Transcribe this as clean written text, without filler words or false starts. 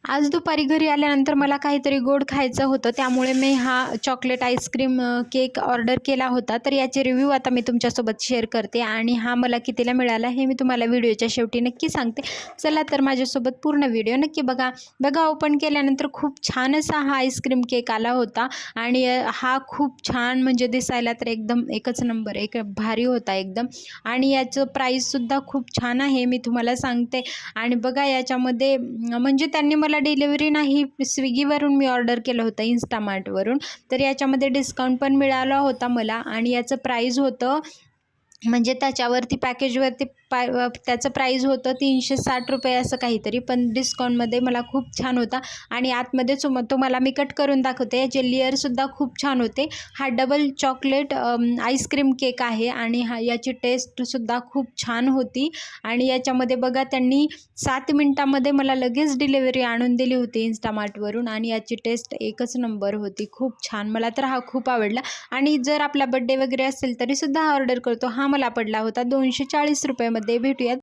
आज दुपारी घरी आल्यानंतर मला काहीतरी गोड खायचं होतं, त्यामुळे मी हा चॉकलेट आईस्क्रीम केक ऑर्डर केला होता. तर याचे रिव्ह्यू आता मी तुमच्यासोबत शेअर करते आणि हा मला कितीला मिळाला हे मी तुम्हाला व्हिडिओच्या शेवटी नक्की सांगते. चला तर माझ्यासोबत पूर्ण व्हिडिओ नक्की बघा. ओपन केल्यानंतर खूप छान असा हा आईस्क्रीम केक आला होता आणि हा खूप छान म्हणजे दिसायला तर एकदम एकच नंबर, एक भारी होता एकदम. आणि याचं प्राईससुद्धा खूप छान आहे मी तुम्हाला सांगते. आणि बघा याच्यामध्ये म्हणजे त्यांनी मला डिलिव्हरी नाही, स्विगीवरून मी ऑर्डर केलं होतं, इन्स्टामार्टवरून. तर याच्यामध्ये डिस्काउंट पण मिळाला होता मला आणि याचं प्राईज होतं म्हणजे त्याच्यावरती पॅकेजवरती त्याचं प्राईज होतं ₹360 असं काहीतरी, पण डिस्काउंटमध्ये मला खूप छान होता. आणि आतमध्ये तुम्हाला मी कट करून दाखवते. याचे लेयरसुद्धा खूप छान होते. हा डबल चॉकलेट आईस्क्रीम केक आहे आणि याची टेस्टसुद्धा खूप छान होती. आणि याच्यामध्ये बघा त्यांनी 7 मिनिटामध्ये मला लगेच डिलिव्हरी आणून दिली होती इन्स्टामार्टवरून आणि याची टेस्ट एकच नंबर होती, खूप छान. मला तर हा खूप आवडला. आणि जर आपला बड्डे वगैरे असेल तरीसुद्धा हा ऑर्डर करतो. हा मला पडला होता ₹240 मध्ये. भेटूयात